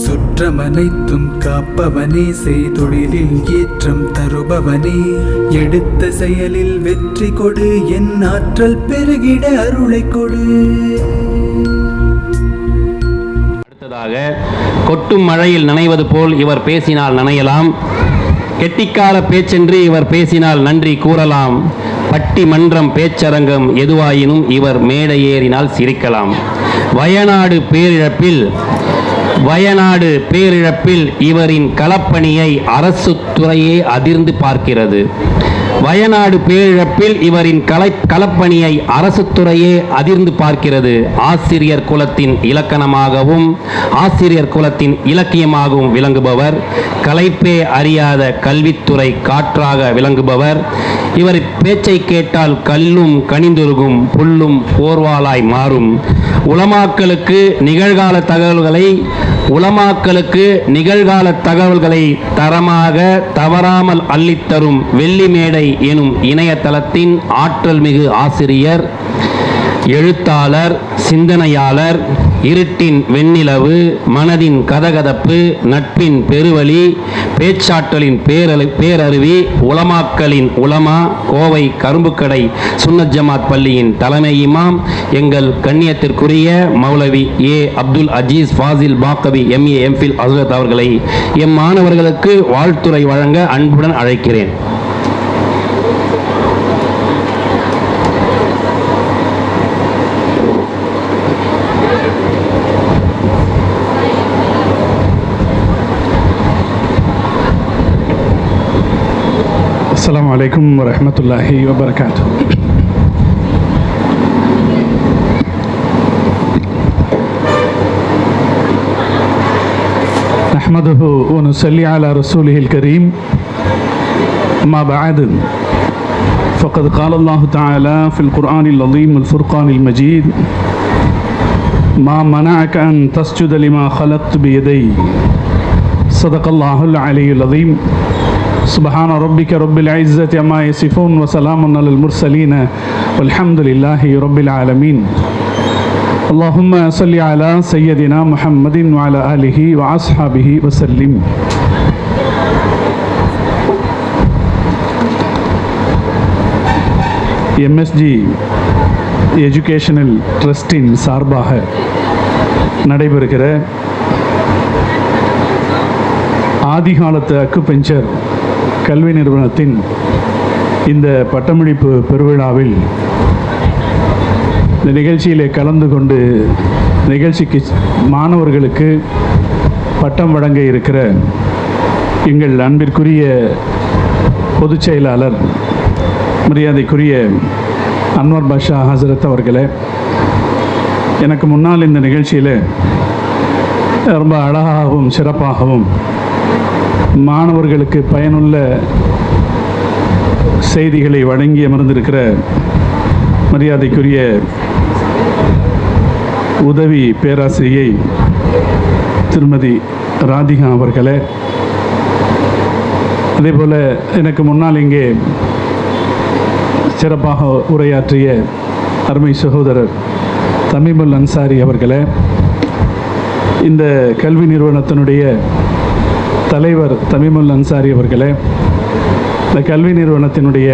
சுற்றமனைத்தும் காப்பவனே, செய்தொழிலில் ஏற்றம் தருபவனே, எடுத்த செயலில் வெற்றி கொடு, என் ஆற்றல் பெருகிட அருளை கொடு. அடுத்ததாக, கொட்டும் மழையில் நனைவது போல் இவர் பேசினால் நனையலாம், கெட்டிக்கால பேச்சென்று இவர் பேசினால் நன்றி கூறலாம், பட்டி மன்றம் பேச்சரங்கம் எதுவாயினும் இவர் மேடை ஏறினால் சிரிக்கலாம். வயநாடு பேரிழப்பில் இவரின் களப்பணியை அரசு துறையே அதிர்ந்து பார்க்கிறது. வயநாடு பேரிழப்பில் இவரின் களப்பணியை அரசு துறையே அதிர்ந்து பார்க்கிறது. ஆசிரியர் குலத்தின் இலக்கணமாகவும் ஆசிரியர் குலத்தின் இலக்கியமாகவும் விளங்குபவர், கலைப்பே அறியாத கல்வித்துறை காற்றாக விளங்குபவர். இவர் பேச்சை கேட்டால் கல்லும் கனிந்துருகும், புல்லும் போர்வாலாய் மாறும். உலமாக்களுக்கு நிகழ்கால தகவல்களை தரமாக தவறாமல் அள்ளித்தரும் வெள்ளிமேடை எனும் இணையதளத்தின் ஆற்றல் மிகு ஆசிரியர், எழுத்தாளர், சிந்தனையாளர், இருட்டின் வெண்ணிலவு, மனதின் கதகதப்பு, நட்பின் பெருவழி, பேச்சாற்றலின் பேரருவி, உலமாக்களின் உலமா, கோவை கரும்புக்கடை சுன்னத் ஜமாத் பள்ளியின் தலைமை இமாம், எங்கள் கண்ணியத்திற்குரிய மௌலவி ஏ அப்துல் அஜீஸ் ஃபாசில் பாக்கவி MA MPhil ஹஸ்ரத் அவர்களை எம் மாணவர்களுக்கு வாழ்த்துரை வழங்க அன்புடன் அழைக்கிறேன். السلام عليكم ورحمة الله وبركاته. نحمده ونصلي على رسوله الكريم. ما بعد، فقد قال الله تعالى في القرآن العظيم والفرقان المجيد: ما منعك أن تسجد لما خلقت بيدي. صدق الله العلي العظيم. سبحان ربك رب العزة عما يصفون وسلام على المرسلين والحمد لله رب العالمين. اللهم صل على سيدنا محمد وعلى آله وأصحابه وسلم. MSG எஜுகேஷனல் ட்ரஸ்டின் சார்பாக நடைபெறுகிற ஆதிகாலத்து அக்குபஞ்சர் கல்வி நிறுவனத்தின் இந்த பட்டமளிப்பு பெருவிழாவில் இந்த நிகழ்ச்சியிலே கலந்து கொண்டு நிகழ்ச்சிக்கு மாணவர்களுக்கு பட்டம் வழங்க இருக்கிற எங்கள் அன்பிற்குரிய பொதுச் செயலாளர் மரியாதைக்குரிய அன்வர் பாஷா ஹசரத் அவர்களே, எனக்கு முன்னால் இந்த நிகழ்ச்சியில் ரொம்ப அழகாகவும் சிறப்பாகவும் மாணவர்களுக்கு பயனுள்ள செய்திகளை வழங்கி அமர்ந்திருக்கிற மரியாதைக்குரிய உதவி பேராசிரியை திருமதி ராதிகா அவர்களே, அதேபோல் எனக்கு முன்னால் இங்கே சிறப்பாக உரையாற்றிய அருமை சகோதரர் தமீமுல் அன்சாரி அவர்களே, இந்த கல்வி நிறுவனத்தினுடைய தலைவர் தமீமுல் அன்சாரி அவர்களே, இந்த கல்வி நிறுவனத்தினுடைய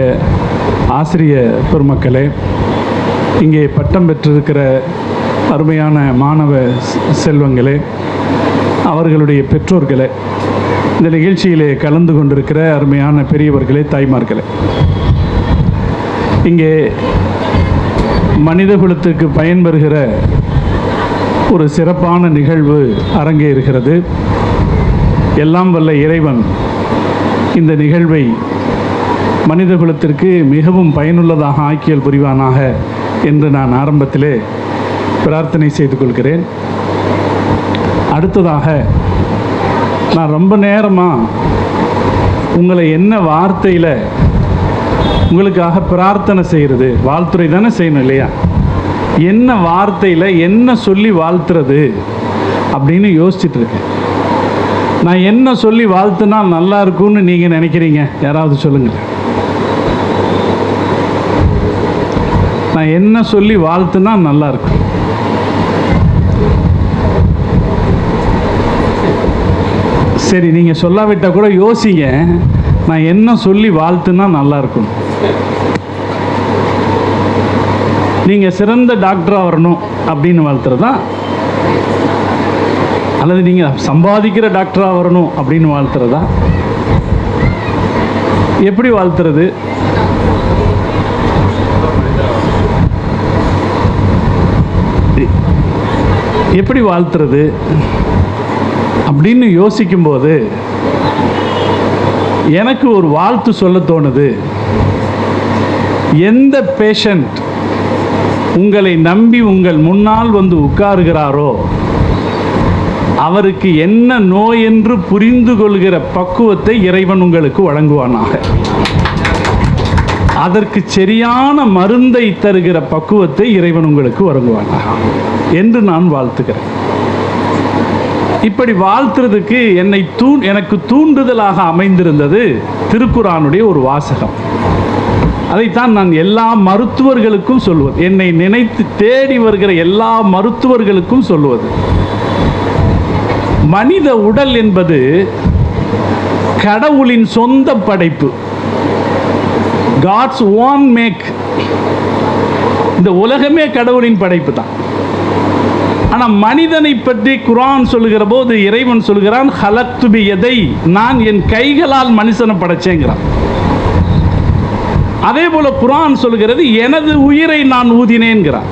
ஆசிரிய பெருமக்களே, இங்கே பட்டம் பெற்றிருக்கிற அருமையான மாணவ செல்வங்களே, அவர்களுடைய பெற்றோர்களே, இந்த நிகழ்ச்சியிலே கலந்து கொண்டிருக்கிற அருமையான பெரியவர்களே, தாய்மார்களே, இங்கே மனிதகுலத்துக்கு பயன்பெறுகிற ஒரு சிறப்பான நிகழ்வு அரங்கேறுகிறது. எல்லாம் வல்ல இறைவன் இந்த நிகழ்வை மனிதகுலத்திற்கு மிகவும் பயனுள்ளதாக ஆக்கியல் புரிவானாக என்று நான் ஆரம்பத்திலே பிரார்த்தனை செய்து கொள்கிறேன். அடுத்ததாக, நான் ரொம்ப நேரமாக உங்களை என்ன வார்த்தையில் உங்களுக்காக பிரார்த்தனை செய்கிறது, வாழ்த்துறை தானே செய்யணும் இல்லையா, என்ன வார்த்தையில் என்ன சொல்லி வாழ்த்துறது அப்படின்னு யோசிச்சுட்டு இருக்கேன். நான் என்ன சொல்லி வாழ்த்துனா நல்லா இருக்கும்னு நீங்கள் நினைக்கிறீங்க? யாராவது சொல்லுங்கள். நான் என்ன சொல்லி வாழ்த்துனா நல்லா இருக்கும்? சரி, நீங்கள் சொல்லாவிட்டால் கூட யோசிங்க, நான் என்ன சொல்லி வாழ்த்துனா நல்லா இருக்கும். நீங்கள் சிறந்த டாக்டராக வரணும் அப்படின்னு வாழ்த்துறதா, அல்லது நீங்கள் சம்பாதிக்கிற டாக்டராக வரணும் அப்படின்னு வாழ்த்துறதா? எப்படி வாழ்த்துறது? எப்படி வாழ்த்துறது அப்படின்னு யோசிக்கும்போது எனக்கு ஒரு வாழ்த்து சொல்ல தோணுது. எந்த பேஷண்ட் உங்களை நம்பி உங்கள் முன்னால் வந்து உட்காருகிறாரோ அவருக்கு என்ன நோய் என்று புரிந்து கொள்கிற பக்குவத்தை இறைவன் உங்களுக்கு வழங்குவானாக. அதற்கு சரியான மருந்தை தருகிற பக்குவத்தை இறைவன் உங்களுக்கு வழங்குவானாக என்று நான் வாழ்த்துகிறேன். இப்படி வாழ்த்துறதுக்கு எனக்கு தூண்டுதலாக அமைந்திருந்தது திருக்குர்ஆனுடைய ஒரு வாசகம். அதைத்தான் நான் எல்லா மருத்துவர்களுக்கும் சொல்வது, என்னை நினைத்து தேடி வருகிற எல்லா மருத்துவர்களுக்கும் சொல்வது, மனித உடல் என்பது கடவுளின் சொந்த படைப்பு. God's own make. இந்த உலகமே கடவுளின் படைப்பு தான். ஆனால் மனிதனை பற்றி குர்ஆன் சொல்லுகிற போது இறைவன் சொல்கிறான், ஹலக்து பியதை, நான் என் கைகளால் மனுஷனை படைச்சேங்கிறான். அதே போல குர்ஆன் சொல்கிறது, எனது உயிரை நான் ஊதினேன்கிறான்.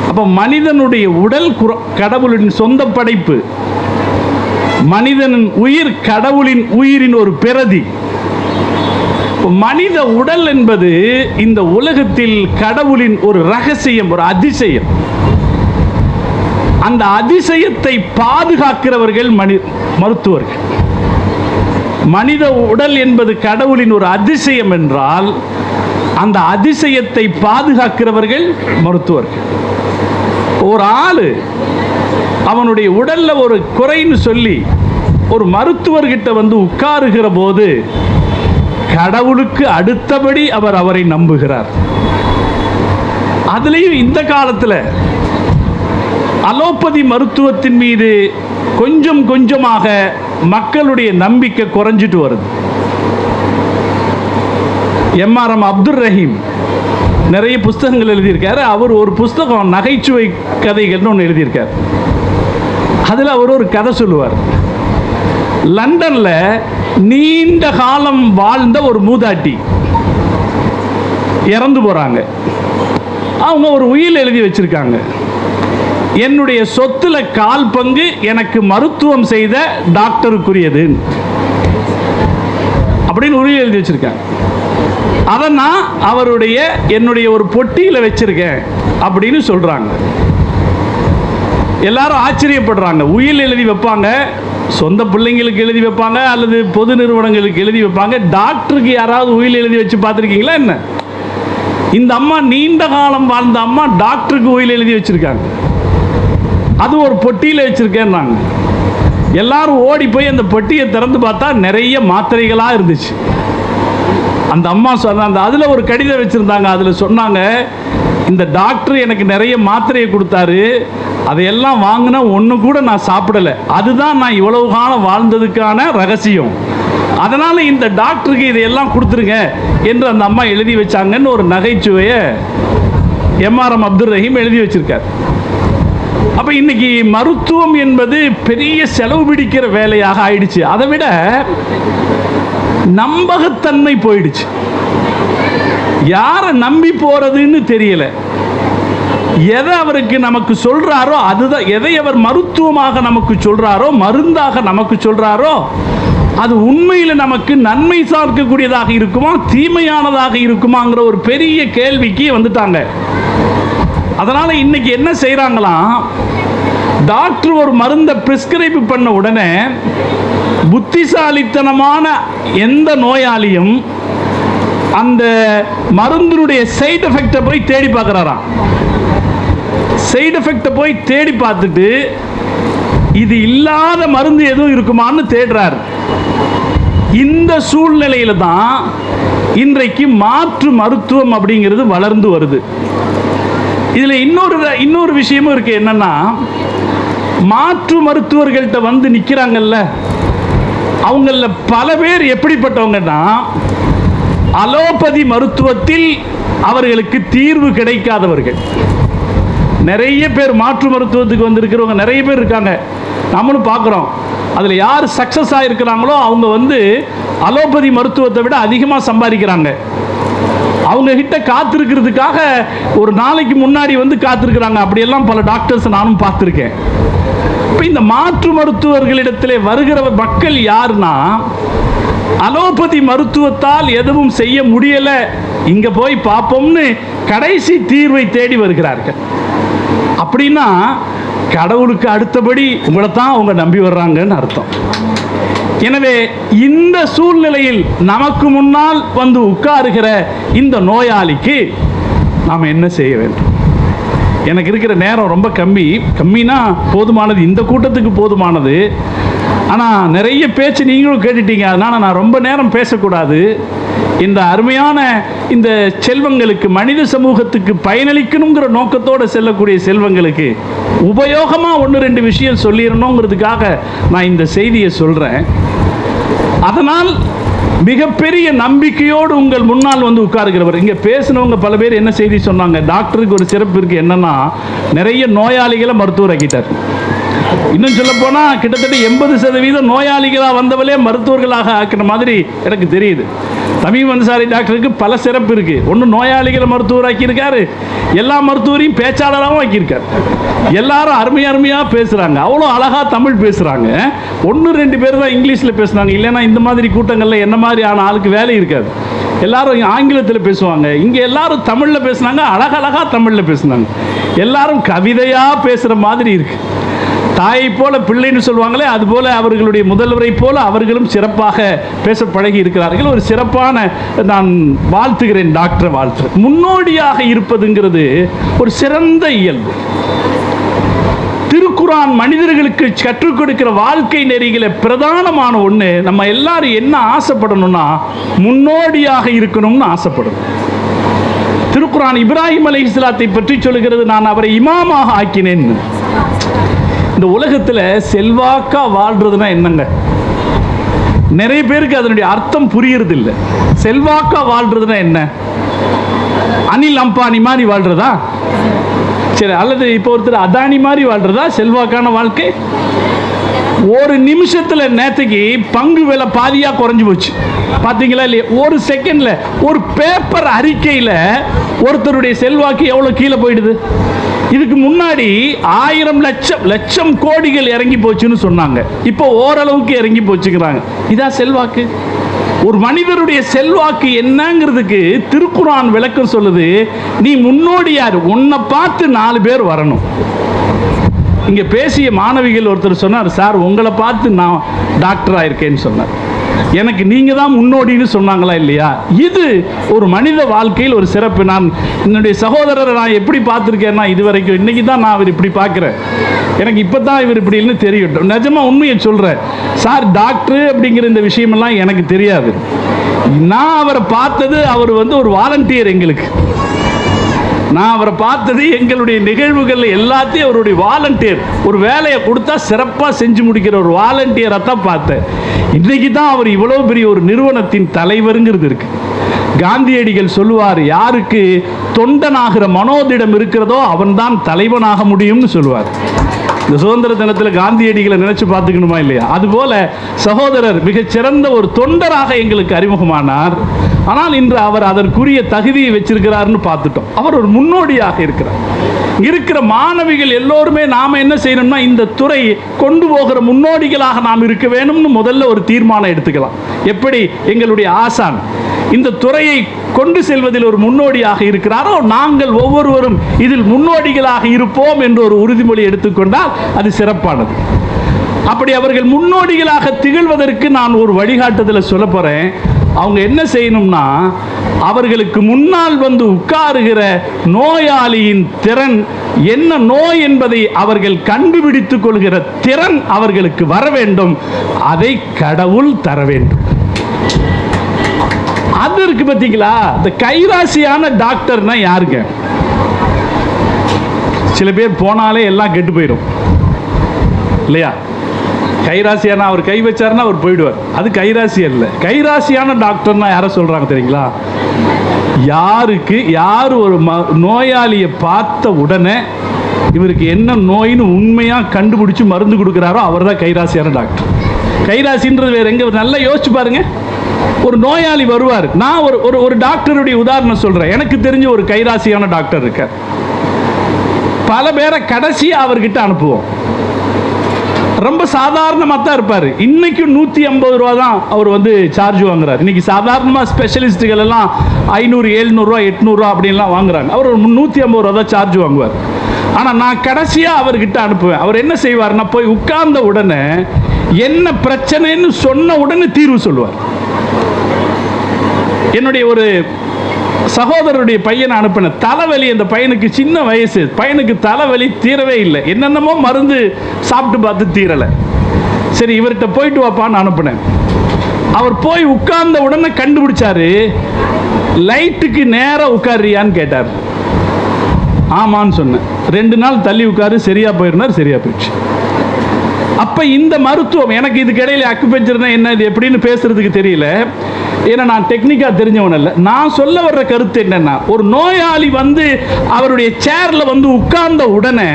அப்போ மனிதனுடைய உடல் கடவுளின் சொந்த படைப்பு, மனிதனின் உயிர் கடவுளின் உயிரின் ஒரு பிரதி. மனித உடல் என்பது இந்த உலகத்தில் கடவுளின் ஒரு ரகசியம், ஒரு அதிசயம். அந்த அதிசயத்தை பாதுகாக்கிறவர்கள் மருத்துவர்கள். மனித உடல் என்பது கடவுளின் ஒரு அதிசயம் என்றால் அந்த அதிசயத்தை பாதுகாக்கிறவர்கள் மருத்துவர்கள். ஒரு ஆளு அவனுடைய உடல்ல ஒரு குறைன்னு சொல்லி ஒரு மருத்துவர்கிட்ட வந்து உட்காருகிற போது கடவுளுக்கு அடுத்தபடி அவர் அவரை நம்புகிறார். அதுலேயும் இந்த காலத்தில் அலோபதி மருத்துவத்தின் மீது கொஞ்சம் கொஞ்சமாக மக்களுடைய நம்பிக்கை குறைஞ்சிட்டு வருது. எம்ஆர்எம் அப்துல் ரஹீம் நிறைய புஸ்தகங்கள் எழுதியிருக்காரு. அவர் ஒரு புஸ்தகம் நகைச்சுவை கதைகள்னு ஒன்று எழுதியிருக்கார். அதில் அவர் ஒரு கதை சொல்லுவார். லண்டனில் நீண்ட காலம் வாழ்ந்த ஒரு மூதாட்டி இறந்து போகிறாங்க. அவங்க ஒரு உயில் எழுதி வச்சிருக்காங்க, என்னுடைய சொத்துல 1/4 பங்கு எனக்கு மருத்துவம் செய்த டாக்டருக்குரியது அப்படின்னு உயில் எழுதி வச்சிருக்காங்க. அதை நான் என்னுடைய ஒரு பொட்டியில் வச்சிருக்கேன் அப்படின்னு சொல்றாங்க. எல்லாரும் ஆச்சரியப்படுறாங்க. உயில் எழுதி வைப்பாங்க, சொந்த பிள்ளைங்களுக்கு எழுதி வைப்பாங்க, அல்லது பொது நிறுவனங்களுக்கு எழுதி வைப்பாங்க. டாக்டருக்கு யாராவது உயில் எழுதி வச்சு பார்த்துருக்கீங்களா என்ன? இந்த அம்மா நீண்ட காலம் வாழ்ந்த அம்மா டாக்டருக்கு உயில் எழுதி வச்சிருக்காங்க. அது ஒரு பொட்டியில் வச்சிருக்கேன்னாங்க. எல்லாரும் ஓடி போய் அந்த பொட்டியை திறந்து பார்த்தா நிறைய மாத்திரைகளாக இருந்துச்சு. அந்த அம்மா சொன்னாங்க, அதில் ஒரு கடிதம் வச்சுருந்தாங்க. அதில் சொன்னாங்க, இந்த டாக்டர் எனக்கு நிறைய மாத்திரையை கொடுத்தாரு, அதையெல்லாம் வாங்கினா ஒன்று கூட நான் சாப்பிடலை, அதுதான் நான் இவ்வளவு காலம் வாழ்ந்ததுக்கான ரகசியம், அதனால் இந்த டாக்டருக்கு இதையெல்லாம் கொடுத்துருங்க என்று அந்த அம்மா எழுதி வச்சாங்கன்னு ஒரு நகைச்சுவையை எம்ஆர்எம் அப்துல் ரஹீம் எழுதி வச்சிருக்கார். அப்போ இன்னைக்கு மருத்துவம் என்பது பெரிய செலவு பிடிக்கிற வேலையாக ஆயிடுச்சு. அதை விட நம்பகத்தன்மை போயிடுச்சு. யாரை நம்பி போறதுன்னு தெரியல. எதை அவருக்கு நமக்கு சொல்றாரோ அதுதான், எதை அவர் மருத்துவமாக நமக்கு சொல்றாரோ, மருந்தாக நமக்கு சொல்றாரோ, அது உண்மையில் நமக்கு நன்மை சார்க்கக்கூடியதாக இருக்குமா தீமையானதாக இருக்குமாங்கிற ஒரு பெரிய கேள்விக்கு வந்துட்டாங்க. அதனால இன்னைக்கு என்ன செய்யறாங்களாம், டாக்டர் ஒரு மருந்தை பிரிஸ்கிரைப் பண்ண உடனே புத்திசாலித்தனமான எந்த நோயாளியும் அந்த மருந்தினுடைய சைடு எஃபெக்டை போய் தேடி பார்க்குறாராம். சைடு எஃபெக்டை போய் தேடி பார்த்துட்டு இது இல்லாத மருந்து எதுவும் இருக்குமான்னு தேடுறார். இந்த சூழ்நிலையில தான் இன்றைக்கு மாற்று மருத்துவம் அப்படிங்கிறது வளர்ந்து வருது. இதில் இன்னொரு விஷயமும் இருக்கு. என்னன்னா, மாற்று மருத்துவர்கள்ட்ட வந்து நிற்கிறாங்கல்ல, அவங்கள பல பேர் எப்படிப்பட்டவங்கன்னா, அலோபதி மருத்துவத்தில் அவர்களுக்கு தீர்வு கிடைக்காதவர்கள். நிறைய பேர் மாற்று மருத்துவத்துக்கு வந்திருக்கிறவங்க நிறைய பேர் இருக்காங்க, நம்மளும் பார்க்குறோம். அதில் யார் சக்ஸஸ் ஆகிருக்கிறாங்களோ அவங்க வந்து அலோபதி மருத்துவத்தை விட அதிகமாக சம்பாதிக்கிறாங்க. அவங்க கிட்ட காத்திருக்கிறதுக்காக ஒரு நாளைக்கு முன்னாடி வந்து காத்திருக்கிறாங்க. அப்படியெல்லாம் பல டாக்டர்ஸ் நானும் பார்த்துருக்கேன். இப்போ இந்த மாற்று மருத்துவர்களிடத்தில் வருகிற மக்கள் யாருன்னா, அலோபதி மருத்துவத்தால் எதுவும் செய்ய முடியலை, இங்கே போய் பார்ப்போம்னு கடைசி தீர்வை தேடி வருகிறார்கள். அப்படின்னா கடவுளுக்கு அடுத்தபடி உங்களை தான் அவங்க நம்பி வர்றாங்கன்னு அர்த்தம். எனவே இந்த சூழ்நிலையில் நமக்கு முன்னால் வந்து உட்காருகிற இந்த நோயாளிக்கு நாம் என்ன செய்ய வேண்டும்? எனக்கு இருக்கிற நேரம் ரொம்ப கம்மினா போதுமானது, இந்த கூட்டத்துக்கு போதுமானது. ஆனால் நிறைய பேச்சு நீங்களும் கேட்டுட்டீங்க, அதனால் நான் ரொம்ப நேரம் பேசக்கூடாது. இந்த அருமையான இந்த செல்வங்களுக்கு, மனித சமூகத்துக்கு பயனளிக்கணுங்கிற நோக்கத்தோடு செல்லக்கூடிய செல்வங்களுக்கு உபயோகமாக 1-2 விஷயம் சொல்லிடணுங்கிறதுக்காக நான் இந்த செய்தியை சொல்கிறேன். அதனால் மிகப்பெரிய நம்பிக்கையோடு உங்கள் முன்னால் வந்து உட்காருகிறவர். இங்கே பேசினவங்க பல பேர் என்ன செய்தி சொன்னாங்க, டாக்டருக்கு ஒரு சிறப்பு இருக்குது, என்னென்னா நிறைய நோயாளிகளை மருத்துவராக்கிட்டார். இன்னும் சொல்ல போனால் கிட்டத்தட்ட 80% நோயாளிகளாக வந்தவளே மருத்துவர்களாக ஆக்கின மாதிரி எனக்கு தெரியுது. தமிழ் அன்சாரி டாக்டருக்கு பல சிறப்பு இருக்குது. ஒன்று நோயாளிகளை மருத்துவராக்கியிருக்காரு, எல்லா மருத்துவரையும் பேச்சாளராகவும் ஆக்கியிருக்கார். எல்லாரும் அருமையாக பேசுகிறாங்க, அவ்வளோ அழகாக தமிழ் பேசுகிறாங்க. 1-2 பேர் தான் இங்கிலீஷில் பேசுனாங்க. இல்லைன்னா இந்த மாதிரி கூட்டங்களில் என்ன மாதிரி ஆன ஆளுக்கு வேலை இருக்காது. எல்லாரும் ஆங்கிலத்தில் பேசுவாங்க. இங்கே எல்லாரும் தமிழில் பேசுனாங்க, அழகழகாக தமிழில் பேசுனாங்க. எல்லாரும் கவிதையாக பேசுகிற மாதிரி இருக்குது. தாயை போல பிள்ளைன்னு சொல்லுவாங்களே, அதுபோல அவர்களுடைய முதல்வரை போல அவர்களும் சிறப்பாக பேச பழகி இருக்கிறார்கள். ஒரு சிறப்பான, நான் வாழ்த்துகிறேன், டாக்டரை வாழ்த்துகிறேன். முன்னோடியாக இருப்பதுங்கிறது ஒரு சிறந்த இயல்பு. திருக்குரான் மனிதர்களுக்கு கற்றுக் கொடுக்கிற வாழ்க்கை நெறிகளை பிரதானமான ஒன்று. நம்ம எல்லாரும் என்ன ஆசைப்படணும்னா, முன்னோடியாக இருக்கணும்னு ஆசைப்படணும். திருக்குரான் இப்ராஹிம் அலைஹிஸ்ஸலாத்தை பற்றி சொல்லுகிறது, நான் அவரை இமாமாக ஆக்கினேன். இந்த உலகத்தில் செல்வாக்கா வாழ்றதுன்னா என்னங்க? நிறைய பேருக்கு அதனுடைய அர்த்தம் புரியறது இல்லை. செல்வாக்கா வாழ்றதுன்னா என்ன? அனில் அம்பானி மாதிரி வாழ்றதா? சரி, அல்லது இப்போ ஒருத்தர் அதானி மாதிரி வாழ்றதா செல்வாக்கான வாழ்க்கை? ஒரு நிமிஷத்தில் நேற்றுக்கு பங்கு விலை பாதியாக குறைஞ்சி போச்சு, பார்த்தீங்களா இல்லையா? ஒரு செகண்டில் ஒரு பேப்பர் அறிக்கையில் ஒருத்தருடைய செல்வாக்கு எவ்வளோ கீழே போயிடுது. இதுக்கு முன்னாடி 1000 லட்சம் கோடிகள் இறங்கி போச்சுன்னு சொன்னாங்க, இப்போ ஓரளவுக்கு இறங்கி போச்சுக்கிறாங்க. இதான் செல்வாக்கு? ஒரு மனிதருடைய செல்வாக்கு என்னங்கிறதுக்கு திருக்குரான் விளக்கம் சொல்லுது. நீ முன்னோடியார், உன்னை பார்த்து 4 பேர் வரணும். இங்கே பேசிய மாணவிகள் ஒருத்தர் சொன்னார், சார் உங்களை பார்த்து நான் டாக்டர் ஆயிருக்கேன்னு சொன்னார். எனக்கு நீங்கள் தான் முன்னோடின்னு சொன்னாங்களா இல்லையா? இது ஒரு மனித வாழ்க்கையில் ஒரு சிறப்பு. நான் என்னுடைய சகோதரரை நான் எப்படி பார்த்துருக்கேன்னா, இது வரைக்கும் இன்றைக்கி தான் நான் அவர் இப்படி பார்க்குறேன். எனக்கு இப்போ தான் இவர் இப்படின்னு தெரியட்டும். நிஜமாக உண்மையை சொல்கிறேன் சார், டாக்டரு அப்படிங்கிற இந்த விஷயமெல்லாம் எனக்கு தெரியாது. நான் அவரை பார்த்தது, அவர் வந்து ஒரு வாலண்டியர் எங்களுக்கு. நான் அவரை பார்த்தது எங்களுடைய நிகழ்வுகளில் எல்லாத்தையும் அவருடைய வாலண்டியர், ஒரு வேலையை கொடுத்தா சிறப்பாக செஞ்சு முடிக்கிற ஒரு வாலண்டியரை தான் பார்த்தேன். இன்றைக்கி தான் அவர் இவ்வளோ பெரிய ஒரு நிறுவனத்தின் தலைவருங்கிறது இருக்கு. காந்தியடிகள் சொல்லுவார், யாருக்கு தொண்டனாகிற மனோதிடம் இருக்கிறதோ அவன்தான் தலைவனாக முடியும்னு சொல்லுவார். இந்த சுதந்திர தினத்தில் காந்தியடிகளை நினைச்சு பார்த்துக்கணுமா இல்லையா? அதுபோல சகோதரர் மிகச்சிறந்த ஒரு தொண்டராக எங்களுக்கு அறிமுகமானார். ஆனால் இன்று அவர் அதற்குரிய தகுதியை வச்சிருக்கிறார்னு பார்த்துட்டோம். அவர் ஒரு முன்னோடியாக இருக்கிறார். இருக்கிற மாணவிகள் எல்லோருமே நாம் என்ன செய்யணும்னா, இந்த துறை கொண்டு போகிற முன்னோடிகளாக நாம் இருக்க வேணும்னு முதல்ல ஒரு தீர்மானம் எடுத்துக்கலாம். எப்படி எங்களுடைய ஆசான் இந்த துறையை கொண்டு செல்வதில் ஒரு முன்னோடியாக இருக்கிறாரோ, நாங்கள் ஒவ்வொருவரும் இதில் முன்னோடிகளாக இருப்போம் என்று ஒரு உறுதிமொழி எடுத்துக்கொண்டால் அது சிறப்பானது. அப்படி அவர்கள் முன்னோடிகளாக திகழ்வதற்கு நான் ஒரு வழிகாட்டுதலை சொல்ல போகிறேன். அவங்க என்ன செய்யணும்னா, அவர்களுக்கு முன்னால் வந்து உட்காருகிற நோயாளியின் திறன் என்ன, நோய் என்பதை அவர்கள் கண்டுபிடித்துக் கொள்கிற திறன் அவர்களுக்கு வர வேண்டும். அதை கடவுள் தர வேண்டும். அது இருக்கு பார்த்தீங்களா? இந்த கைராசியான டாக்டர்னா யாருங்க? சில பேர் போனாலே எல்லாம் கெட்டு போயிடும். இல்லையா? கைராசியான அவர் கை வச்சாருன்னா அவர் போயிடுவார். அது கைராசி அல்ல. கைராசியான டாக்டர்னா யாரை சொல்கிறாங்க தெரியுங்களா? யார் ஒரு நோயாளியை பார்த்த உடனே இவருக்கு என்ன நோயின்னு உண்மையாக கண்டுபிடிச்சி மருந்து கொடுக்குறாரோ அவர் தான் கைராசியான டாக்டர். கைராசின்றது வேறு எங்கே? நல்லா யோசிச்சு பாருங்க. ஒரு நோயாளி வருவார். நான் ஒரு டாக்டருடைய உதாரணம் சொல்கிறேன். எனக்கு தெரிஞ்ச ஒரு கைராசியான டாக்டர் இருக்கார். பல பேரை கடைசியாக அவர்கிட்ட அனுப்புவோம். ரொம்ப சாதாரணமாக தான் இருப்பார். இன்னைக்கு 150 ரூபா தான் அவர் சார்ஜ் வாங்குறாரு. இன்னைக்கு சாதாரணமாக ஸ்பெஷலிஸ்ட்டுகள் எல்லாம் 500, 700, 800 அப்படின்லாம் வாங்குறாங்க. அவர் 150 ரூபா தான் சார்ஜ் வாங்குவார். ஆனால் நான் கடைசியாக அவர்கிட்ட அனுப்புவேன். அவர் என்ன செய்வார்? நான் போய் உட்கார்ந்த உடனே என்ன பிரச்சனைன்னு சொன்ன உடனே தீர்வு சொல்லுவார். என்னுடைய ஒரு சகோதரருடைய பையனை அனுப்பின. தலைவலி, அந்த பையனுக்கு சின்ன வயசு, பையனுக்கு தலைவலி தீரவே இல்லை. என்னென்னமோ மருந்து சாப்பிட்டு பார்த்து தீரலை. சரி, இவர்கிட்ட போயிட்டு வாப்பான்னு அனுப்பினேன். அவர் போய் உட்கார்ந்த உடனே கண்டுபிடிச்சாரு. லைட்டுக்கு நேராக உட்காரியான்னு கேட்டார். ஆமான்னு சொன்னேன். 2 நாள் தள்ளி உட்காரு, சரியா போயிருந்தார். சரியா போயிடுச்சு. அப்போ இந்த மருத்துவம் எனக்கு இதுக்கு இடையில அக்குபஞ்சர்னா என்ன, இது எப்படின்னு பேசுறதுக்கு தெரியல. ஏன்னா நான் டெக்னிக்காக தெரிஞ்சவன் இல்லை. நான் சொல்ல வர்ற கருத்து என்னன்னா, ஒரு நோயாளி அவருடைய சேர்ல உட்கார்ந்த உடனே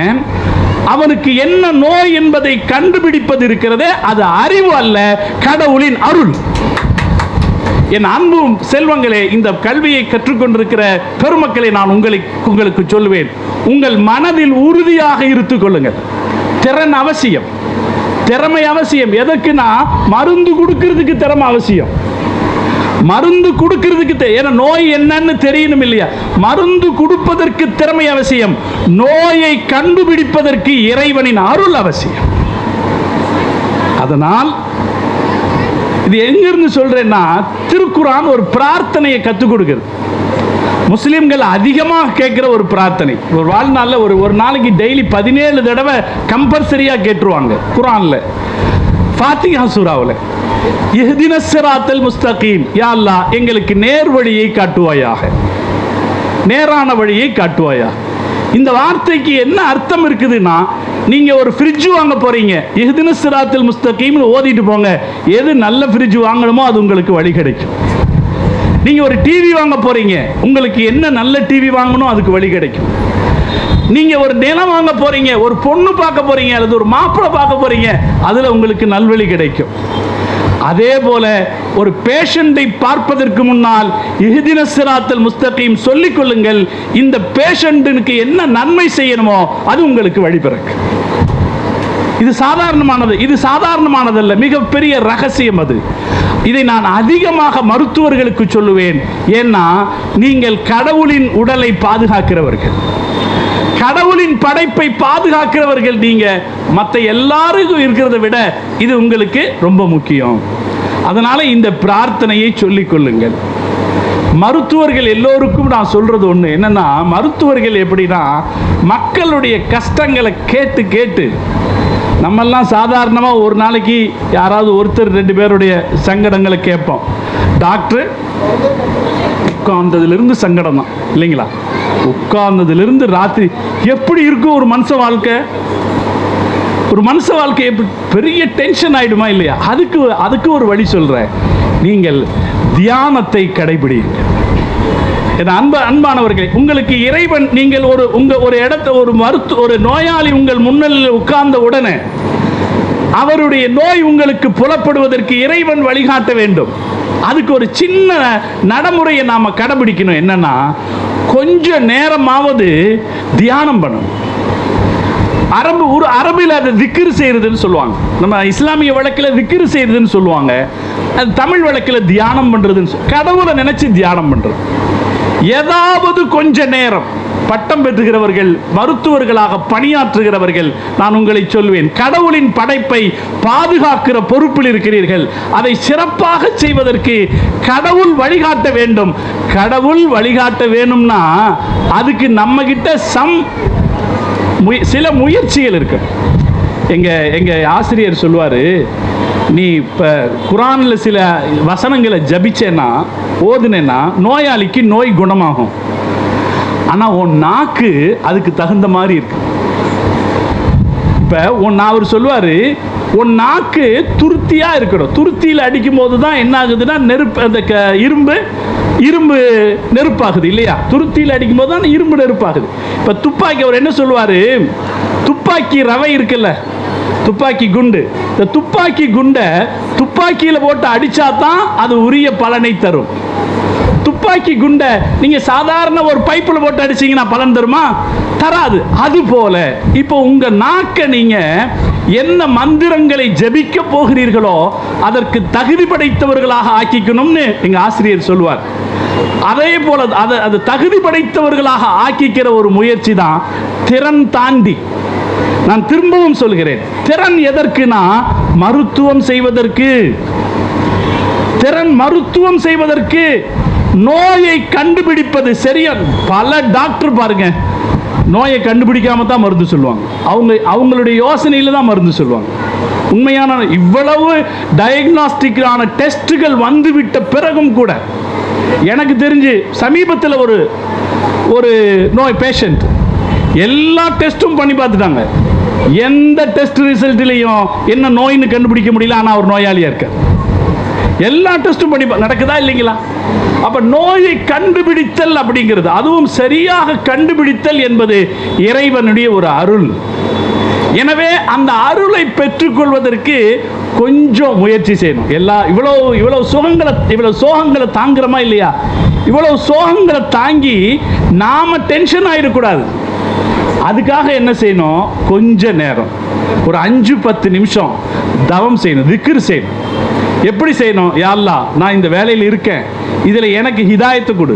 அவனுக்கு என்ன நோய் என்பதை கண்டுபிடிப்பது இருக்கிறதே, அது அறிவு அல்ல, கடவுளின் அருள். என் அன்பு செல்வங்களே, இந்த கல்வியை கற்றுக்கொண்டிருக்கிற பெருமக்களை நான் உங்களுக்கு சொல்லுவேன், உங்கள் மனதில் உறுதியாக இருத்துக் கொள்ளுங்கள். திறன் அவசியம், திறமை அவசியம். எதற்குனா மருந்து கொடுக்கிறதுக்கு திறமை அவசியம். மருந்து கொடுக்கிறதுக்கு, ஏன்னா நோய் என்னன்னு தெரியணும் இல்லையா? மருந்து கொடுப்பதற்கு திறமை அவசியம். நோயை கண்டுபிடிப்பதற்கு இறைவனின் அருள் அவசியம். அதனால் இது எங்கிருந்து சொல்றேன்னா, திருக்குர்ஆன் ஒரு பிரார்த்தனையை கற்றுக் கொடுக்கிறது. முஸ்லிம்கள் அதிகமாக கேட்கிற ஒரு பிரார்த்தனை. ஒரு வாழ்நாளில் ஒரு நாளைக்கு டெய்லி 17 தடவை கம்பல்சரியாக கேட்டுருவாங்க குர்ஆன்ல. ஃபாத்திஹா சூராவில் இஹ்தினஸ் ஸிராத்தல் முஸ்தகீம், யா அல்லாஹ் எங்களுக்கு நேர் வழியை காட்டுவாயாக, நேரான வழியை காட்டுவாயாக. இந்த வார்த்தைக்கு என்ன அர்த்தம் இருக்குதுன்னா, நீங்க ஒரு ஃப்ரிட்ஜ் வாங்க போறீங்க, இஹ்தினஸ் ஸிராத்தல் முஸ்தகீம்னு ஓதிட்டு போங்க. எது நல்ல ஃப்ரிட்ஜ் வாங்கணுமோ அது உங்களுக்கு வழி கிடைக்கும். நீங்க ஒரு டிவி வாங்க போறீங்க, உங்களுக்கு என்ன நல்ல டிவி வாங்கணும் அதுக்கு வழி கிடைக்கும். நீங்க ஒரு நிலம் வாங்க போறீங்க, ஒரு பொண்ணு பார்க்க போறீங்க, அல்லது ஒரு மாப்பிள்ளை பார்க்க போறீங்க, அதுல உங்களுக்கு நல்வழி கிடைக்கும். அதே போல ஒரு பேஷண்டை பார்ப்பதற்கு முன்னால் இஹ்தினஸ் ஸிராத்தல் முஸ்தகீம் சொல்லிக் கொள்ளுங்கள். இந்த பேஷண்ட்டுக்கு என்ன நன்மை செய்யணுமோ அது உங்களுக்கு வழிபிறக்கு. இது சாதாரணமானது, இது சாதாரணமானதல்ல, மிகப்பெரிய ரகசியம் அது. இதை நான் அதிகமாக மருத்துவர்களுக்கு சொல்லுவேன். ஏன்னா நீங்கள் கடவுளின் உடலை பாதுகாக்கிறவர்கள், கடவுளின் படைப்பை பாதுகாக்கிறவர்கள். நீங்க மற்ற எல்லாருக்கும் இருக்கிறத விட இது உங்களுக்கு ரொம்ப முக்கியம். அதனால இந்த பிரார்த்தனையை சொல்லிக் கொள்ளுங்கள். மருத்துவர்கள் எல்லோருக்கும் நான் சொல்றது ஒண்ணு என்னன்னா, மருத்துவர்கள் எப்படின்னா மக்களுடைய கஷ்டங்களை கேட்டு கேட்டு, நம்மெல்லாம் சாதாரணமாக ஒரு நாளைக்கு யாராவது ஒருத்தர் 2 பேருடைய சங்கடங்களை கேட்போம். டாக்டர் உட்கார்ந்ததுலேருந்து சங்கடம் தான் இல்லைங்களா? உட்கார்ந்ததுலேருந்து ராத்திரி எப்படி இருக்கும் ஒரு மனுஷ வாழ்க்கை? ஒரு மனுஷ வாழ்க்கை எப்படி பெரிய டென்ஷன் ஆயிடுமா இல்லையா? அதுக்கு ஒரு வழி சொல்றேன். நீங்கள் தியானத்தை கடைபிடிங்க. அன்பானவர்களே, உங்களுக்கு இறைவன், நீங்கள் ஒரு இடத்த ஒரு நோயாளி உங்கள் முன்னிலையில் உட்கார்ந்த உடனே அவருடைய நோய் உங்களுக்கு புலப்படுவதற்கு இறைவன் வழிகாட்ட வேண்டும். அதுக்கு ஒரு சின்ன நடைமுறையை நாம கடைபிடிக்கணும். என்னன்னா, கொஞ்ச நேரமாவது தியானம் பண்ணணும். அரபில் அதை திக்ர் செய்யறதுன்னு சொல்லுவாங்க. நம்ம இஸ்லாமிய வழக்கில் திக்ர் செய்யறதுன்னு சொல்லுவாங்க. அது தமிழ் வழக்கில் தியானம் பண்றதுன்னு, கடவுளை நினைச்சு தியானம் பண்றது. ஏதாவது கொஞ்ச நேரம் பட்டம் பெற்றுகிறவர்கள், மருத்துவர்களாக பணியாற்றுகிறவர்கள், நான் உங்களை சொல்வேன், கடவுளின் படைப்பை பாதுகாக்கிற பொறுப்பில் இருக்கிறீர்கள். அதை சிறப்பாக செய்வதற்கு கடவுள் வழிகாட்ட வேண்டும். கடவுள் வழிகாட்ட வேணும்னா அதுக்கு நம்ம கிட்ட சில முயற்சிகள் இருக்கு. எங்க ஆசிரியர் சொல்லுவாரு, நீ இப்போ குர்ஆனில் சில வசனங்களை ஜபிச்சேன்னா, ஓதுனேன்னா நோயாளிக்கு நோய் குணமாகும். ஆனால் உன் நாக்கு அதுக்கு தகுந்த மாதிரி இருக்கு. இப்போ அவர் சொல்லுவார், உன் நாக்கு துருத்தியாக இருக்கணும். துருத்தியில் அடிக்கும் போது தான் என்ன ஆகுதுன்னா நெருப்பு, அந்த இரும்பு நெருப்பாகுது இல்லையா? துருத்தியில் அடிக்கும் போது தான் இரும்பு நெருப்பாகுது. இப்போ துப்பாக்கி அவர் என்ன சொல்லுவார், துப்பாக்கி ரவை இருக்குல்ல, துப்பாக்கி குண்டு, இந்த துப்பாக்கி குண்டை துப்பாக்கியில் போட்டு அடித்தா தான் அது உரிய பலனை தரும். துப்பாக்கி குண்டை நீங்கள் சாதாரண ஒரு பைப்பில் போட்டு அடிச்சிங்கன்னா பலன் தருமா? தராது. அதுபோல இப்போ உங்கள் நாக்கை நீங்கள் என்ன மந்திரங்களை ஜபிக்க போகிறீர்களோ அதற்கு தகுதி படைத்தவர்களாக ஆக்கிக்கணும்னு எங்கள் ஆசிரியர் சொல்லுவார். அதே போல அது தகுதி படைத்தவர்களாக ஆக்கிக்கிற ஒரு முயற்சி தான் திறன் தாண்டி. நான் திரும்பவும் சொல்கிறேன், திறன் எதற்குனா மருத்துவம் செய்வதற்கு. திறன் மருத்துவம் செய்வதற்கு, நோயை கண்டுபிடிப்பது சரியா. பல டாக்டர் பாருங்க நோயை கண்டுபிடிக்காம தான் மருந்து சொல்லுவாங்க. அவங்களுடைய யோசனையில் தான் மருந்து சொல்லுவாங்க. உண்மையான இவ்வளவு டயக்னாஸ்டிக்கான டெஸ்ட்டுகள் வந்துவிட்ட பிறகும் கூட எனக்கு தெரிஞ்சு சமீபத்தில் ஒரு நோய் பேஷண்ட் எல்லா டெஸ்ட்டும் பண்ணி பார்த்துட்டாங்க. எந்த டெஸ்ட் ரிசல்ட்லையும் என்ன நோயின்னு கண்டுபிடிக்க முடியல. ஆனால் அவர் நோயாளியாக இருக்கார். எல்லா டெஸ்ட்டும் பண்ணி நடக்குதா இல்லைங்களா? அப்ப நோயை கண்டுபிடித்தல் அப்படிங்கிறது, அதுவும் சரியாக கண்டுபிடித்தல் என்பது இறைவனுடைய ஒரு அருள். எனவே அந்த அருளை பெற்றுக்கொள்வதற்கு கொஞ்சம் முயற்சி செய்யணும். இவ்வளவு சோகங்களை தாங்குறோமா இல்லையா? இவ்வளவு சோகங்களை தாங்கி நாம டென்ஷன் ஆயிடக்கூடாது. அதுக்காக என்ன செய்யணும்? கொஞ்ச நேரம், ஒரு 5-10 நிமிஷம் தவம் செய்யணும், திக்ர் செய்யணும். எப்படி செய்யணும்? யா அல்லாஹ், நான் இந்த வேலையில் இருக்கேன், இதில் எனக்கு ஹிதாயத்தை கொடு,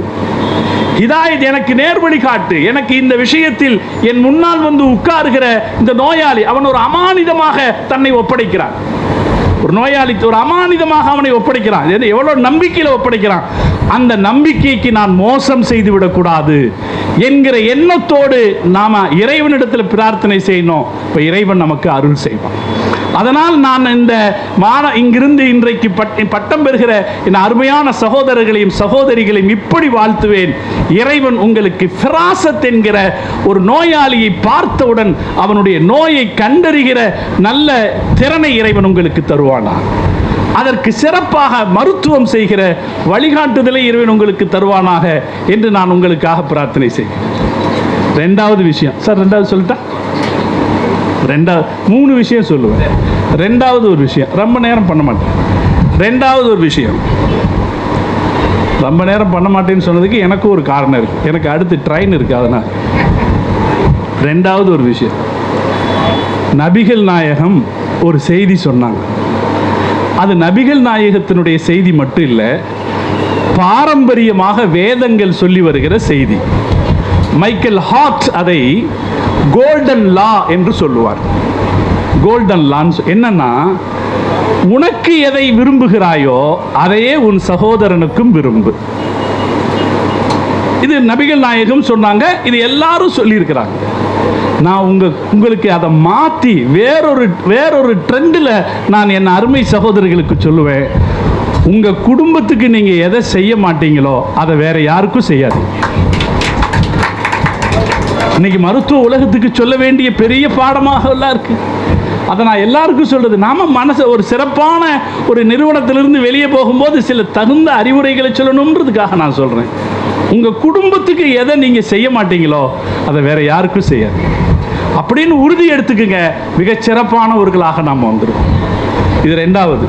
ஹிதாயத் எனக்கு நேர்வழி காட்டு. எனக்கு இந்த விஷயத்தில் என் முன்னால் வந்து உட்காருகிற இந்த நோயாளி, அவன் ஒரு அமானிதமாக தன்னை ஒப்படைக்கிறான். ஒரு நோயாளி ஒரு அமானிதமாக அவனை ஒப்படைக்கிறான். எவ்வளவு நம்பிக்கையில் ஒப்படைக்கிறான். அந்த நம்பிக்கைக்கு நான் மோசம் செய்து விடக்கூடாது என்கிற எண்ணத்தோடு நாம இறைவனிடத்தில் பிரார்த்தனை செய்யணும். இப்போ இறைவன் நமக்கு அருள் செய்வான். அதனால் நான் இங்கிருந்து இன்றைக்கு பட்டம் பெறுகிற என் அருமையான சகோதரர்களையும் சகோதரிகளையும் இப்படி வாழ்த்துவேன். இறைவன் உங்களுக்கு ஃபிராசத் என்கிற ஒரு நோயாளியை பார்த்தவுடன் அவனுடைய நோயை கண்டறிகிற நல்ல திறனை இறைவன் உங்களுக்கு தருவானா. அதற்கு சிறப்பாக மருத்துவம் செய்கிற வழிகாட்டுதலை இறைவன் உங்களுக்கு தருவானாக என்று நான் உங்களுக்காக பிரார்த்தனை செய்கிறேன். ரெண்டாவது விஷயம் சார், ரெண்டாவது சொல்லிட்டா, 3 விஷயம் சொல்லுவேன். ரெண்டாவது ஒரு விஷயம், ரொம்ப நேரம் பண்ண மாட்டேன். ரெண்டாவது ஒரு விஷயம், ரொம்ப நேரம் பண்ண மாட்டேன்னு சொன்னதுக்கு எனக்கு ஒரு காரணம் இருக்கு. எனக்கு அடுத்து ட்ரெயின் இருக்கு. அதனால் ரெண்டாவது ஒரு விஷயம், நபிகள் நாயகம் ஒரு செய்தி சொன்னாங்க. அது நபிகள் நாயகத்தினுடைய செய்தி மட்டும் இல்லை, பாரம்பரியமாக வேதங்கள் சொல்லி வருகிற செய்தி. மைக்கேல் ஹார்ட் அதை கோல்டன் லா என்று சொல்லுவார். கோல்டன் லான்னு என்னன்னா, உனக்கு எதை விரும்புகிறாயோ அதையே உன் சகோதரனுக்கும் விரும்பு. இது நபிகள் நாயகம் சொன்னாங்க. இது எல்லாரும் சொல்லியிருக்கிறாங்க. நான் உங்களுக்கு அதை மாற்றி வேறொரு ட்ரெண்டில் நான் என் அருமை சகோதரர்களுக்கு சொல்லுவேன். உங்கள் குடும்பத்துக்கு நீங்கள் எதை செய்ய மாட்டீங்களோ அதை வேற யாருக்கும் செய்யாதீங்க. இன்னைக்கு மருத்துவ உலகத்துக்கு சொல்ல வேண்டிய பெரிய பாடமாக எல்லாம் இருக்கு. அதை நான் எல்லாருக்கும் சொல்றது, நாம மனசை ஒரு சிறப்பான ஒரு நிறுவனத்திலிருந்து வெளியே போகும்போது சில தகுந்த அறிவுரைகளை சொல்லணும்ன்றதுக்காக நான் சொல்றேன். உங்க குடும்பத்துக்கு எதை நீங்க செய்ய மாட்டீங்களோ அதை வேற யாருக்கும் செய்யாது அப்படின்னு உறுதி எடுத்துக்குங்க. மிகச் சிறப்பானவர்களாக நாம் வந்துடுவோம். இது ரெண்டாவது.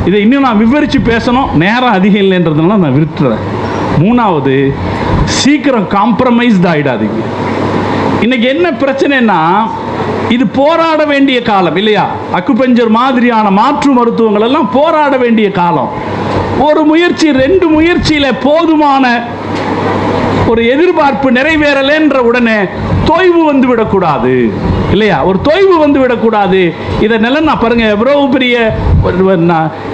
இதை இன்னும் நான் விவரித்து பேசணும், நேரம் அதிகம் இல்லைன்றதுனால நான் விட்டுறேன். மூணாவது, சீக்கிரம் காம்ப்ரமைஸ்ட் ஆகிடாதீங்க. இன்னைக்கு என்ன பிரச்சனைன்னா, இது போராட வேண்டிய காலம் இல்லையா? அக்குபஞ்சர் மாதிரியான மாற்று மருத்துவங்கள் எல்லாம் போராட வேண்டிய காலம். ஒரு முயற்சி 2 முயற்சியில போதுமான ஒரு எதிர்பார்ப்பு நிறைவேறலைன்ற உடனே தொய்வு வந்து விடக்கூடாது இல்லையா? ஒரு தொய்வு வந்து விடக்கூடாது. இதை நான் பாருங்க, எவ்வளவு பெரிய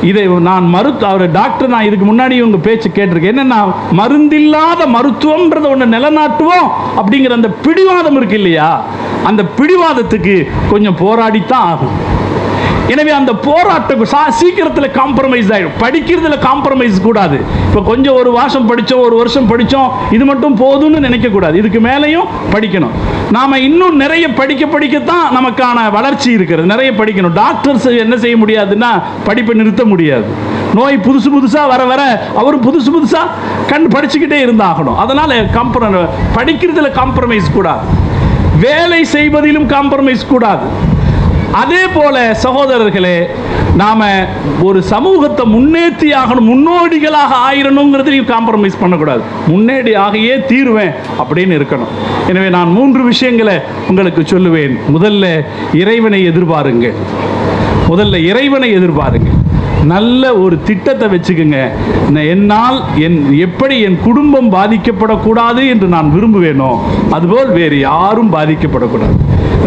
இதை நான் அவர் டாக்டர், நான் இதுக்கு முன்னாடி உங்க பேச்சு கேட்டிருக்கேன். என்னன்னா, மருந்தில்லாத மருத்துவம்ன்றத ஒன்று நிலநாட்டுவோம் அப்படிங்கிற அந்த பிடிவாதம் இருக்கு இல்லையா? அந்த பிடிவாதத்துக்கு கொஞ்சம் போராடித்தான் ஆகும். எனவே அந்த போராட்டம் சீக்கிரத்தில் காம்ப்ரமைஸ் ஆகிடும். படிக்கிறதுல காம்ப்ரமைஸ் கூடாது. இப்போ கொஞ்சம் ஒரு வருஷம் படித்தோம், ஒரு வருஷம் படித்தோம், இது மட்டும் போதும்னு நினைக்கக்கூடாது. இதுக்கு மேலேயும் படிக்கணும். நாம் இன்னும் நிறைய படிக்கத்தான் நமக்கான வளர்ச்சி இருக்கிறது. நிறைய படிக்கணும். டாக்டர்ஸ் என்ன செய்ய முடியாதுன்னா படிப்பை நிறுத்த முடியாது. நோய் புதுசாக வர அவரும் புதுசாக படிச்சுக்கிட்டே இருந்தாகணும். அதனால் படிக்கிறதுல காம்ப்ரமைஸ் கூடாது. வேலை செய்வதிலும் காம்ப்ரமைஸ் கூடாது. அதே போல சகோதரர்களே, நாம ஒரு சமூகத்தை முன்னேற்றி ஆகணும், முன்னோடிகளாக ஆயிரணுங்கிறதுலையும் காம்ப்ரமைஸ் பண்ணக்கூடாது. முன்னேடி ஆகியே தீருவேன் அப்படின்னு இருக்கணும். எனவே நான் 3 விஷயங்களை உங்களுக்கு சொல்லுவேன். முதல்ல இறைவனை எதிர்பாருங்க. நல்ல ஒரு திட்டத்தை வச்சுக்கோங்க. என்னால் எப்படி என் குடும்பம் பாதிக்கப்படக்கூடாது என்று நான் விரும்புவேனோ அதுபோல் வேறு யாரும் பாதிக்கப்படக்கூடாது.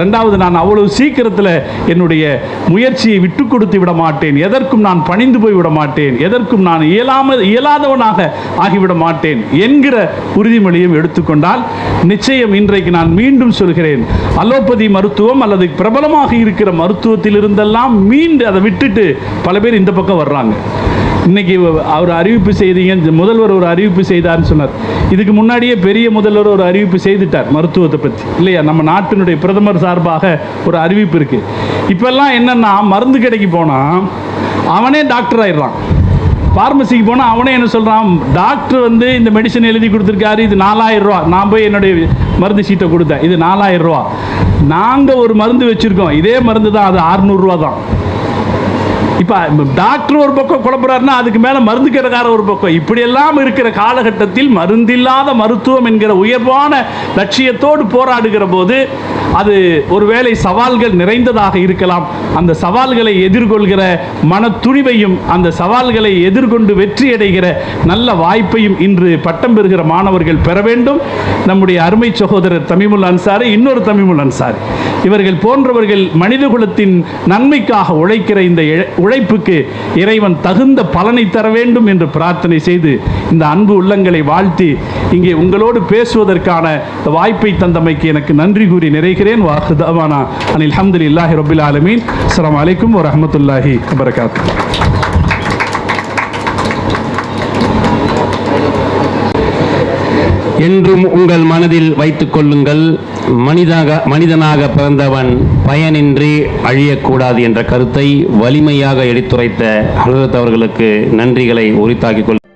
ரெண்டாவது, நான் அவ்வளவு சீக்கிரத்தில் என்னுடைய முயற்சியை விட்டு கொடுத்து விட மாட்டேன். எதற்கும் நான் பணிந்து போய் விட மாட்டேன். எதற்கும் நான் இயலாதவனாக ஆகிவிட மாட்டேன் என்கிற உறுதிமொழியும் எடுத்துக்கொண்டால் நிச்சயம் இன்றைக்கு நான் மீண்டும் சொல்கிறேன், அலோபதி மருத்துவம் அல்லது பிரபலமாக இருக்கிற மருத்துவத்தில் இருந்தெல்லாம் மீண்டு அதை விட்டுட்டு பல பேர் இந்த பக்கம் வர்றாங்க. இன்னைக்கு அவர் அறிவிப்பு செய்தீங்க, முதல்வர் ஒரு அறிவிப்பு செய்தார்னு சொன்னார். இதுக்கு முன்னாடியே பெரிய முதல்வர் ஒரு அறிவிப்பு செய்துட்டார் மருத்துவத்தை பற்றி, இல்லையா? நம்ம நாட்டினுடைய பிரதமர் சார்பாக ஒரு அறிவிப்பு இருக்கு. இப்பெல்லாம் என்னன்னா, மருந்து கடைக்கு போனால் அவனே டாக்டர் ஆயிடுறான். ஃபார்மசிக்கு போனால் அவனே என்ன சொல்கிறான், டாக்டர் இந்த மெடிசன் எழுதி கொடுத்துருக்காரு, இது 4000 ரூபா. நான் போய் என்னுடைய மருந்து சீட்டை கொடுத்தேன், இது 4000 ரூபா. நாங்கள் ஒரு மருந்து வச்சுருக்கோம், இதே மருந்து தான், அது 600 ரூபா தான். இப்போ டாக்டர் ஒரு பக்கம் குழப்பறாருன்னா அதுக்கு மேலே மருந்து கடைக்கார ஒரு பக்கம். இப்படியெல்லாம் இருக்கிற காலகட்டத்தில் மருந்தில்லாத மருத்துவம் என்கிற உயர்வான லட்சியத்தோடு போராடுகிற போது அது ஒருவேளை சவால்கள் நிறைந்ததாக இருக்கலாம். அந்த சவால்களை எதிர்கொள்கிற மன துணிவையும் அந்த சவால்களை எதிர்கொண்டு வெற்றியடைகிற நல்ல வாய்ப்பையும் இன்று பட்டம் பெறுகிற மாணவர்கள் பெற வேண்டும். நம்முடைய அருமை சகோதரர் தமிமுல் அன்சாரி, இன்னொரு தமிமுல் அன்சாரி, இவர்கள் போன்றவர்கள் மனிதகுலத்தின் நன்மைக்காக உழைக்கிற இந்த உழைப்புக்கு இறைவன் தகுந்த பலனை தர வேண்டும் என்று பிரார்த்தனை செய்து இந்த அன்பு உள்ளங்களை வாழ்த்தி இங்கே உங்களோடு பேசுவதற்கான வாய்ப்பை தந்தமைக்கு எனக்கு நன்றி கூறி நிறைகிறேன். வாஹு தஅவானா அனில் ஹம்துலில்லாஹி ரப்பில் ஆலமீன். அஸ்ஸலாமு அலைக்கும் வரஹ்மத்துல்லாஹி வபரகாத்துஹு. என்றும் உங்கள் மனதில் வைத்துக் கொள்ளுங்கள், மனிதனாக பிறந்தவன் பயனின்றி அழியக்கூடாது என்ற கருத்தை வலிமையாக எடுத்துரைத்த ஹஜ்ரத் அவர்களுக்கு நன்றிகளை உரித்தாக்கிக் கொள்ளுங்கள்.